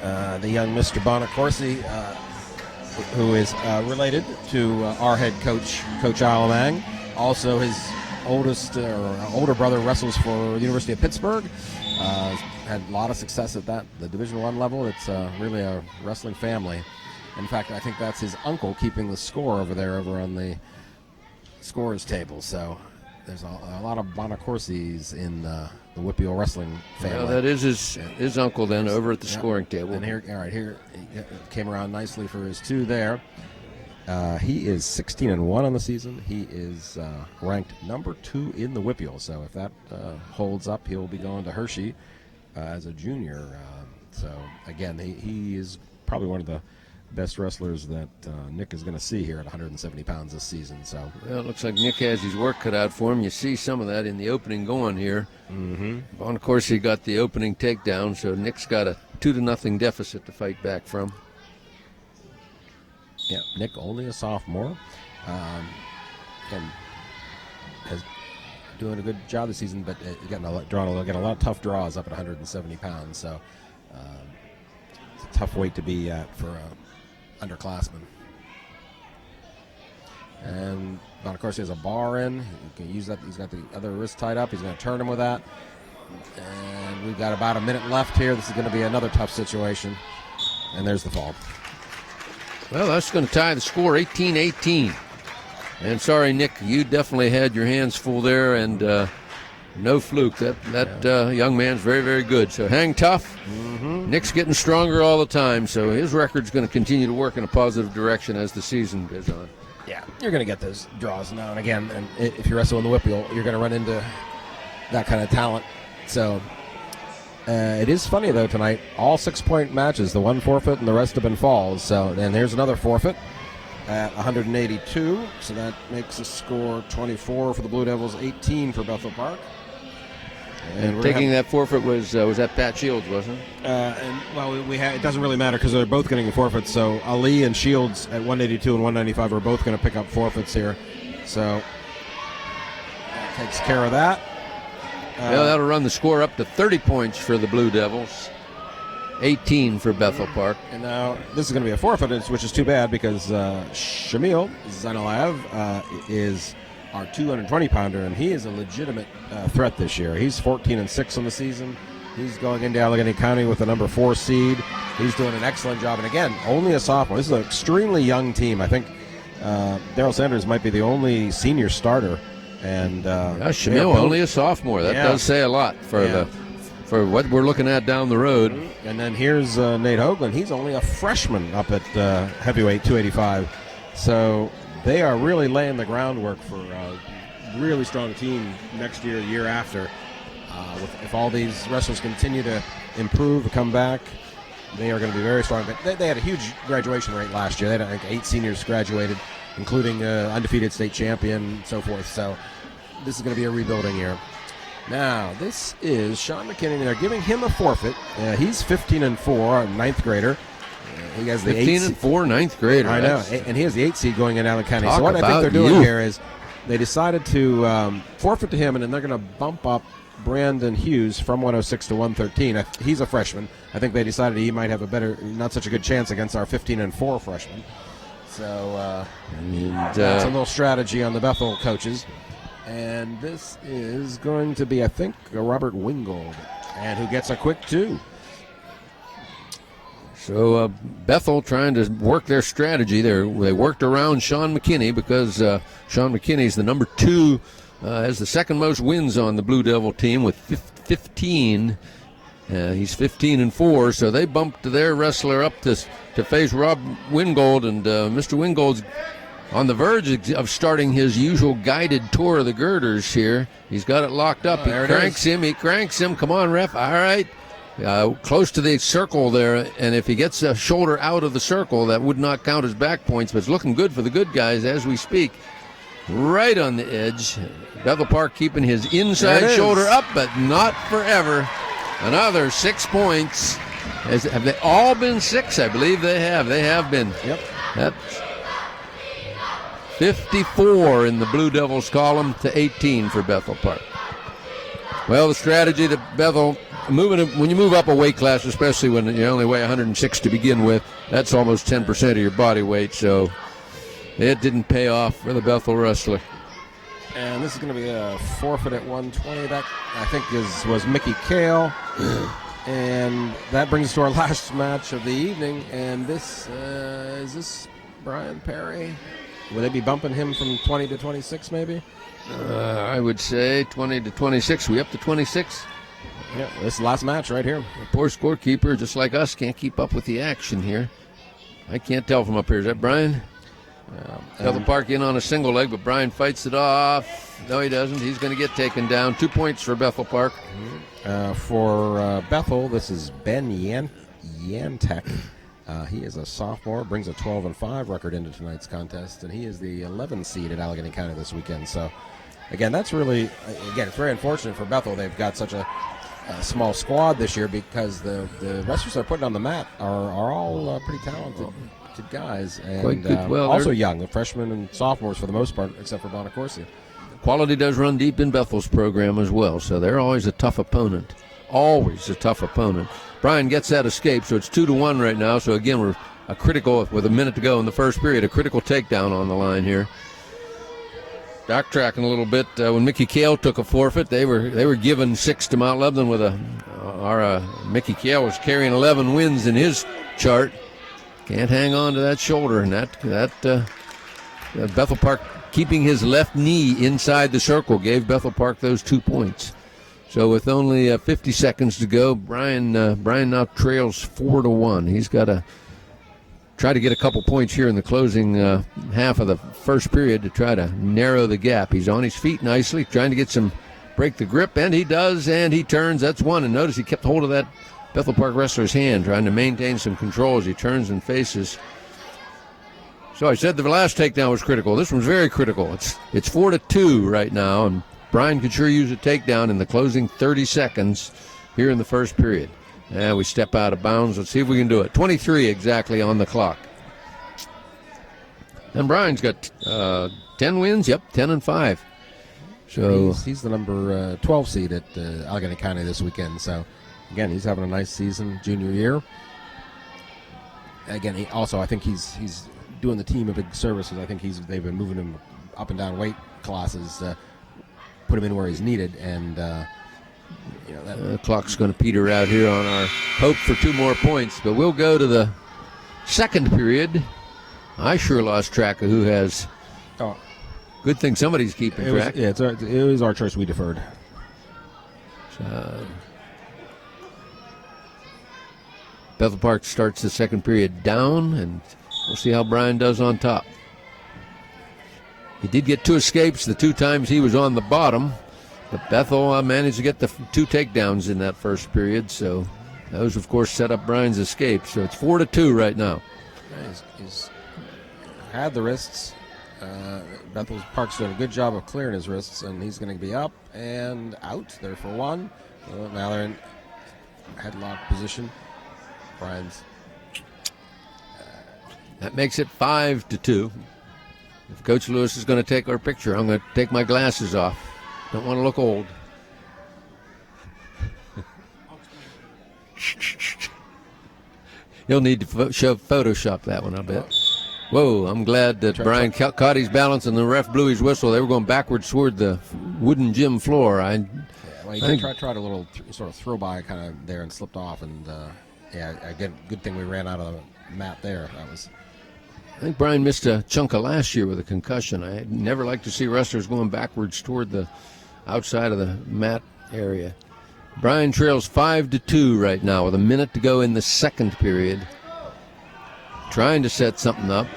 the young Mr. Bonacorsi, who is related to our head coach, Coach Alamang. Also, his older brother wrestles for the University of Pittsburgh. Had a lot of success at the Division I level. It's really a wrestling family. In fact, I think that's his uncle keeping the score over on the scores table. So there's a lot of Bonacorsis in the Whippeal wrestling family. Well, that is his uncle then over at the scoring table. And here he came around nicely for his 2 there. He is 16-1 on the season. He is ranked number 2 in the Whippeal. So if that holds up, he'll be going to Hershey as a junior. So again, he is probably one of the best wrestlers that Nick is going to see here at 170 pounds this season. So well, it looks like Nick has his work cut out for him. You see some of that in the opening going here. Mm-hmm. Bonacorsi got the opening takedown, so Nick's got a 2-0 deficit to fight back from. Yeah, Nick only a sophomore, and has doing a good job this season, but getting a lot of tough draws up at 170 pounds. So it's a tough weight to be at for underclassmen. And Bonacorsi has a bar in. He can use that. He's got the other wrist tied up. He's going to turn him with that. And we've got about a minute left here. This is going to be another tough situation. And there's the fall. Well, that's going to tie the score 18-18. And sorry, Nick, you definitely had your hands full there, and no fluke. That young man's very, very good. So hang tough. Mm-hmm. Nick's getting stronger all the time, so his record's going to continue to work in a positive direction as the season goes on. Yeah, you're going to get those draws now and again, and if you wrestle in the Whippeal, you're going to run into that kind of talent. So it is funny, though, tonight, all 6-point matches, the one forfeit and the rest have been falls. So, and here's another forfeit at 182, so that makes the score 24 for the Blue Devils, 18 for Bethel Park. And taking that forfeit was that Pat Shields, wasn't it? It doesn't really matter because they're both getting a forfeit. So Ali and Shields at 182 and 195 are both going to pick up forfeits here. So that takes care of that. Well, that'll run the score up to 30 points for the Blue Devils, 18 for Bethel Park. And now this is going to be a forfeit, which is too bad because Shamil Zainalayev is our 220-pounder, and he is a legitimate threat this year. He's 14-6 on the season. He's going into Allegheny County with the number 4 seed. He's doing an excellent job. And again, only a sophomore. This is an extremely young team. I think Daryl Sanders might be the only senior starter. And Shamil only a sophomore. That does say a lot for what we're looking at down the road. And then here's Nate Hoagland. He's only a freshman up at heavyweight 285. So they are really laying the groundwork for a really strong team next year, the year after. If all these wrestlers continue to improve, come back, they are going to be very strong. But they had a huge graduation rate last year. They had, I think, 8 seniors graduated, including undefeated state champion and so forth. So this is going to be a rebuilding year. Now, this is Sean McKinney. They're giving him a forfeit. He's 15-4, a 9th grader. He has the 15-4, 9th grader. I know, and he has the 8th seed going in Allen County. So what I think they're doing here is they decided to forfeit to him, and then they're going to bump up Brandon Hughes from 106 to 113. He's a freshman. I think they decided he might have a better, not such a good chance against our 15-4 freshman. So And, that's a little strategy on the Bethel coaches. And this is going to be, I think, Robert Wingold, and who gets a quick 2. So Bethel trying to work their strategy. They worked around Sean McKinney because Sean McKinney is the number 2, has the second most wins on the Blue Devil team with 15. He's 15-4, so they bumped their wrestler up to face Rob Wingold, and Mr. Wingold's on the verge of starting his usual guided tour of the girders here. He's got it locked up. He cranks him. Come on, ref. All right. Close to the circle there, and if he gets a shoulder out of the circle, that would not count as back points, but it's looking good for the good guys as we speak. Right on the edge. Bethel Park keeping his inside shoulder up, but not forever. Another 6 points. Have they all been 6? I believe they have. They have been. Yep. That's 54 in the Blue Devils column to 18 for Bethel Park. Well, the strategy that Bethel, when you move up a weight class, especially when you only weigh 106 to begin with, that's almost 10% of your body weight, so it didn't pay off for the Bethel wrestler. And this is going to be a forfeit at 120. That, I think, was Mickey Kale. And that brings us to our last match of the evening. And this, is this Brian Perry? Will they be bumping him from 20 to 26 maybe? I would say 20 to 26. We up to 26? Yeah, this is the last match right here. The poor scorekeeper, just like us, can't keep up with the action here. I can't tell from up here. Is that Brian? Bethel Park in on a single leg, but Brian fights it off. No, he doesn't. He's going to get taken down. 2 points for Bethel Park. For Bethel, this is Ben Yantek. He is a sophomore, brings a 12-5 record into tonight's contest, and he is the 11th seed at Allegheny County this weekend. So, again, that's really, it's very unfortunate for Bethel. They've got such a small squad this year because the wrestlers they're putting on the mat are all pretty talented guys, and quite good. Well, also young, the freshmen and sophomores for the most part, except for Bonacorsi. Quality does run deep in Bethel's program as well, so they're always a tough opponent. Always a tough opponent. Brian gets that escape, so it's 2-1 right now. So again, we're a critical, with a minute to go in the first period, a critical takedown on the line here. Backtracking a little bit, when Mickey Kale took a forfeit, they were given 6 to Mount Lebanon with Mickey Kale was carrying 11 wins in his chart. Can't hang on to that shoulder, and that Bethel Park keeping his left knee inside the circle gave Bethel Park those 2 points. So with only 50 seconds to go, Brian now trails 4-1. He's got to try to get a couple points here in the closing half of the first period to try to narrow the gap. He's on his feet nicely, trying to get break the grip, and he does, and he turns. That's one, and notice he kept hold of that Bethel Park wrestler's hand, trying to maintain some control as he turns and faces. So I said the last takedown was critical. This one's very critical. It's 4-2 right now, and Brian could sure use a takedown in the closing 30 seconds here in the first period. And we step out of bounds. Let's see if we can do it. 23 exactly on the clock. And Brian's got 10 wins. Yep, 10-5. So he's the number 12 seed at Allegheny County this weekend. So again, he's having a nice season, junior year. Again, I think he's doing the team a big service because I think they've been moving him up and down weight classes, put him in where he's needed, and the clock's going to peter out here on our hope for 2 more points. But we'll go to the second period. I sure lost track of who has. Oh, good thing somebody's keeping track. It was our choice. We deferred. Bethel Park starts the second period down, and we'll see how Brian does on top. He did get 2 escapes the 2 times he was on the bottom, but Bethel managed to get the 2 takedowns in that first period, so those, of course, set up Brian's escape. So it's 4-2 right now. Yeah, he's had the wrists. Bethel Park's doing a good job of clearing his wrists, and he's going to be up and out there for 1. Now they're in headlock position. Brian's. That makes it 5-2. If Coach Lewis is going to take our picture, I'm going to take my glasses off. Don't want to look old. He'll need to Photoshop that one, I bet. Whoa, I'm glad that Brian caught his balance and the ref blew his whistle. They were going backwards toward the wooden gym floor. Well, he tried a little sort of throw by kind of there and slipped off. And, again, good thing we ran out of the mat there. I think Brian missed a chunk of last year with a concussion. I never like to see wrestlers going backwards toward the outside of the mat area. Brian trails 5-2 right now with a minute to go in the second period. Trying to set something up.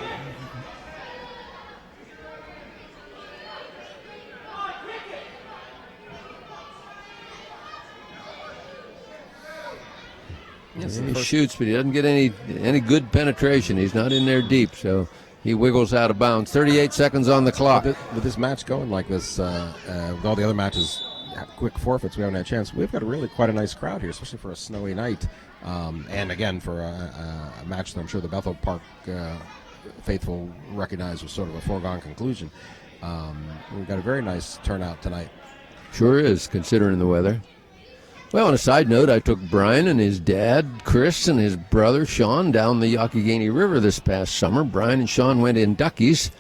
Yes, he shoots, but he doesn't get any good penetration. He's not in there deep, so he wiggles out of bounds. 38 seconds on the clock. With this match going like this, with all the other matches, quick forfeits, we haven't had a chance. We've got quite a nice crowd here, especially for a snowy night. And again, for a match that I'm sure the Bethel Park faithful recognize was sort of a foregone conclusion. We've got a very nice turnout tonight. Sure is, considering the weather. Well, on a side note, I took Brian and his dad, Chris, and his brother, Sean, down the Youghiogheny River this past summer. Brian and Sean went in duckies.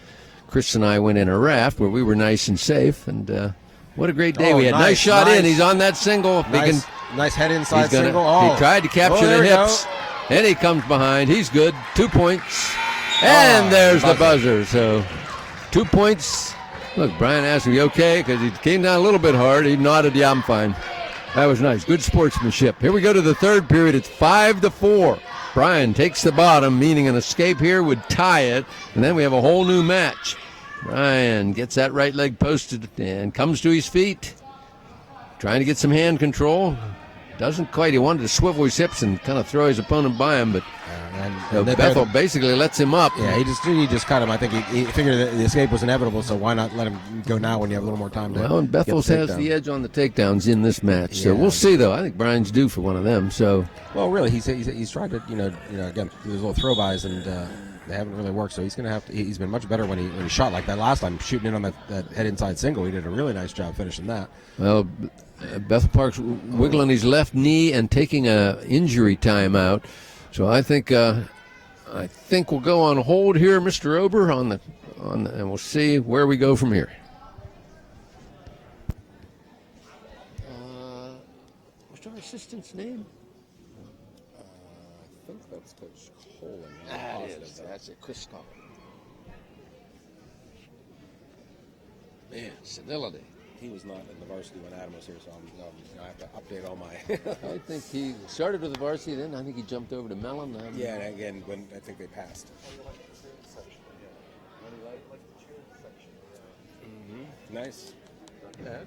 Chris and I went in a raft where we were nice and safe. And what a great day we had. Nice shot in. He's on that single. Nice head inside single. He tried to capture the hips, and he comes behind. He's good. 2 points. And there's the buzzer. So 2 points. Look, Brian asked him, "You okay?" Because he came down a little bit hard. He nodded, "Yeah, I'm fine." That was nice. Good sportsmanship. Here we go to the third period. It's 5-4. Brian takes the bottom, meaning an escape here would tie it, and then we have a whole new match. Brian gets that right leg posted and comes to his feet, trying to get some hand control. Doesn't quite. He wanted to swivel his hips and kind of throw his opponent by him, but Bethel basically lets him up. Yeah, he just cut him. I think he figured that the escape was inevitable, so why not let him go now when you have a little more time to Well, and Bethel's has the edge on the takedowns in this match, so we'll see, though. I think Brian's due for one of them. So, well, really, he's tried to, again, these little throw-bys, and they haven't really worked, so he's going to have to. He's been much better when he shot like that last time, shooting in on that head inside single. He did a really nice job finishing that. Well, Bethel Park's wiggling his left knee and taking a injury timeout. So I think we'll go on hold here, Mr. Ober, and we'll see where we go from here. What's our assistant's name? I think that's Coach Cole. That is. That's it, Chris Scott. Man, senility. He was not in the varsity when Adam was here, so I have to update all my. I think he started with the varsity, then I think he jumped over to Mellon. Yeah, and again, when I think they passed. Mm-hmm. Nice. Yeah.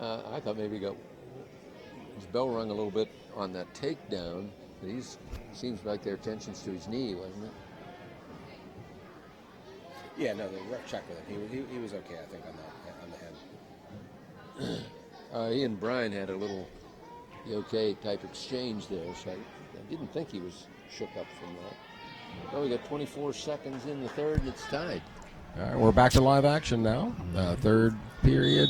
I thought maybe his bell rung a little bit on that takedown. But seems like their attention's to his knee, wasn't it? Yeah, no, the ref checked with him. He was okay, I think, on the head. He and Brian had a little okay type exchange there, so I didn't think he was shook up from that. Well, we got 24 seconds in the third, and it's tied. All right, we're back to live action now. Third period,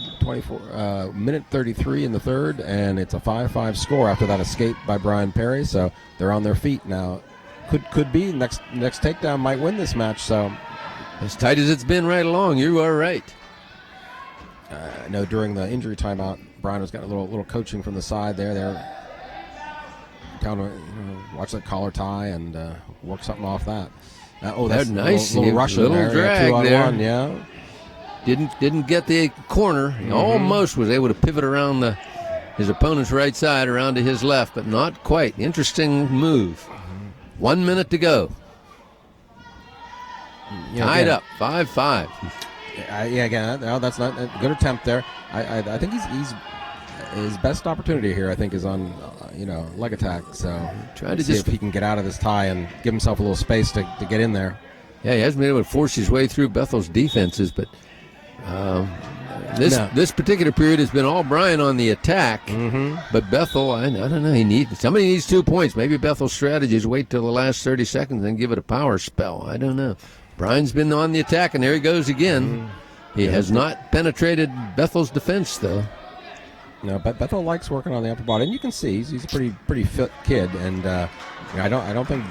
minute 33 in the third, and it's a 5-5 score after that escape by Brian Perry. So they're on their feet now. Could be next takedown might win this match. So as tight as it's been right along, you are right. I know during the injury timeout, Brian was getting a little coaching from the side there. They're kind of watch that collar tie and work something off that. That's nice. Little Russian little drag 2-on-1, there. yeah. Didn't get the corner. He almost was able to pivot around his opponent's right side around to his left, but not quite. Interesting move. 1 minute to go. Tied up, 5-5. Again, that's not a good attempt there. I think he's his best opportunity here. I think is on leg attack. So try to see if he can get out of this tie and give himself a little space to get in there. Yeah, he hasn't been able to force his way through Bethel's defenses, but this particular period has been all Brian on the attack. But Bethel, I don't know. Somebody needs 2 points. Maybe Bethel's strategy is wait till the last 30 seconds and give it a power spell. I don't know. Brian's been on the attack, and there he goes again. He has not penetrated Bethel's defense, though. You know, Bethel likes working on the upper body, and you can see he's a pretty fit kid, and you know, I don't think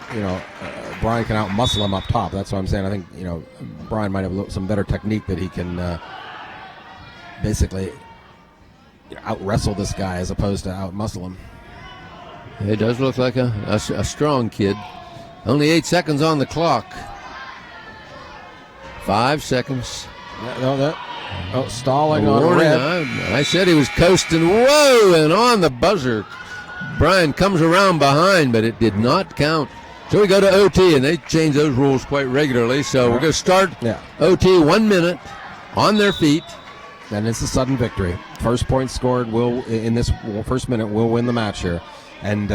Brian can out muscle him up top. That's what I'm saying. I think Brian might have some better technique that he can basically out wrestle this guy as opposed to out muscle him. It does look like a strong kid. Only 8 seconds on the clock. 5 seconds. Stalling on red. I said he was coasting. Whoa! And on the buzzer, Brian comes around behind, but it did not count. So we go to OT, and they change those rules quite regularly. So we're going to start OT 1 minute on their feet. And it's a sudden victory. First point scored in this first minute will win the match here. And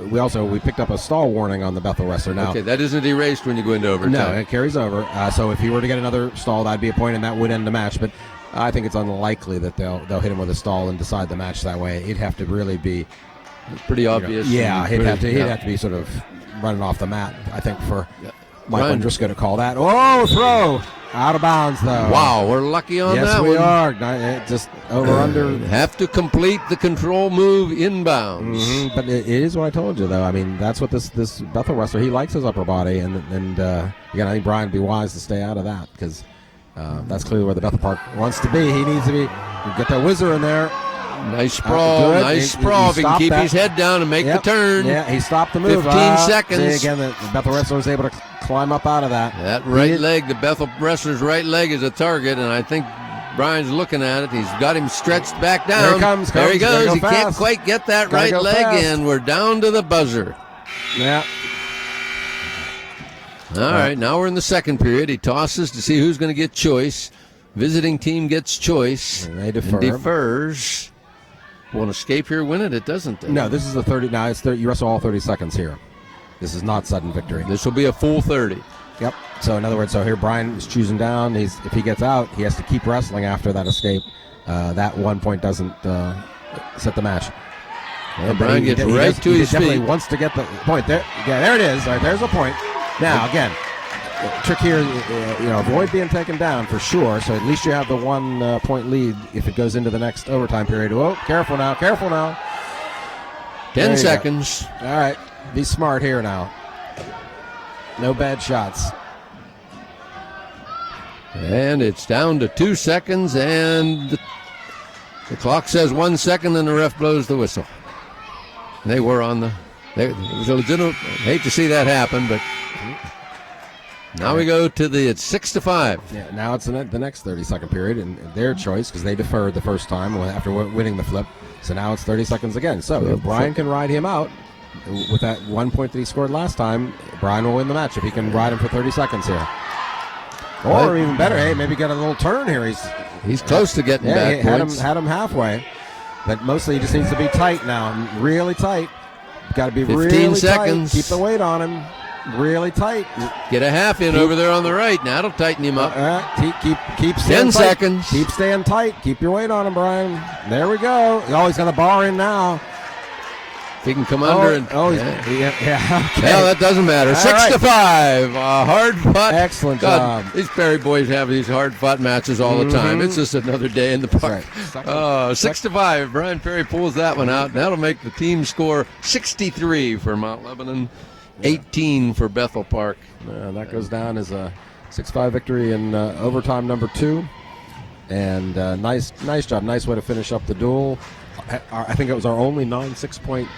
we picked up a stall warning on the Bethel wrestler now. Okay, that isn't erased when you go into overtime. No, it carries over. So if he were to get another stall, that'd be a point, and that would end the match. But I think it's unlikely that they'll hit him with a stall and decide the match that way. It'd have to really be pretty obvious. He'd have to be sort of running off the mat, I think, for Michael Driscoll to call that. Oh, throw! Out of bounds, though. Wow, we're lucky on that one. Yes, we are. Just over under. Have to complete the control move inbounds. Mm-hmm. But it is what I told you, though. I mean, that's what this Bethel wrestler, he likes his upper body. And again, I think Brian would be wise to stay out of that because that's clearly where the Bethel Park wants to be. He needs to get that whizzer in there. Nice sprawl, If he can keep his head down and make the turn. Yeah, he stopped the move. 15 seconds. See, again, the Bethel wrestler was able to climb up out of that. That right leg, the Bethel wrestler's right leg is a target, and I think Brian's looking at it. He's got him stretched back down. There he comes. There he goes. He can't quite get that right leg in. We're down to the buzzer. Yeah. All right, now we're in the second period. He tosses to see who's going to get choice. Visiting team gets choice. And they defer. And defers. Won't escape here, win it? It doesn't. No, this is the 30. Now it's 30, you wrestle all 30 seconds here. This is not sudden victory. This will be a full 30. Yep. So in other words, here Brian is choosing down. If he gets out, he has to keep wrestling after that escape. That 1 point doesn't set the match. Well, Brian gets right to his feet. He definitely wants to get the point there. Yeah, there it is. All right, there's a point. Now again, trick here, avoid being taken down for sure. So at least you have the 1 point lead if it goes into the next overtime period. Whoa, careful now. 10 seconds. All right, be smart here now. No bad shots. And it's down to 2 seconds, and the clock says 1 second, and the ref blows the whistle. They were on the. It was a legitimate. Hate to see that happen, but. Now we go to it's 6-5. Yeah, now it's the next 30-second period, and their choice because they deferred the first time after winning the flip. So now it's 30 seconds again. So if Brian can ride him out with that 1 point that he scored last time, Brian will win the match if he can ride him for 30 seconds here. Or even better, maybe get a little turn here. He's close to getting back points. Had him halfway, but mostly he just needs to be tight now, really tight. Got to be 15 really seconds. Tight. Keep the weight on him. Really tight. Get a half in over there on the right. Now it'll tighten him up. Keep 10 seconds. Keep staying tight. Keep your weight on him, Brian. There we go. Oh, he's got the bar in now. If he can come under and. Okay. Well, that doesn't matter. 6-5. Hard fought. Excellent job. These Perry boys have these hard fought matches all the time. It's just another day in the park. Right. 6-5. Brian Perry pulls that one out. That'll make the team score 63 for Mount Lebanon. 18 for Bethel Park. That goes down as a 6-5 victory in overtime number 2. And nice job. Nice way to finish up the duel. I think it was our only non-6 point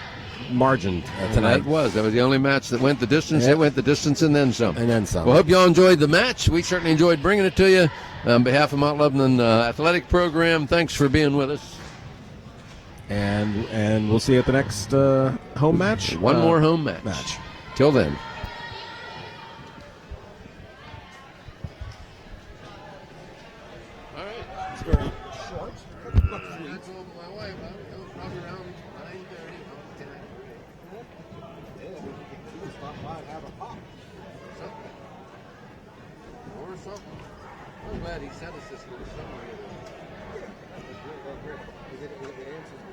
margin tonight. That was the only match that went the distance. It went the distance and then some. And then some. Well, hope you all enjoyed the match. We certainly enjoyed bringing it to you. On behalf of Mount Lebanon Athletic Program, thanks for being with us. And we'll see you at the next home match. One more home match. Till then. All right. It's very short. I told my wife I was probably around 9:30. Stop by and have a pop. Or something. I'm glad he sent us this little summary. It answers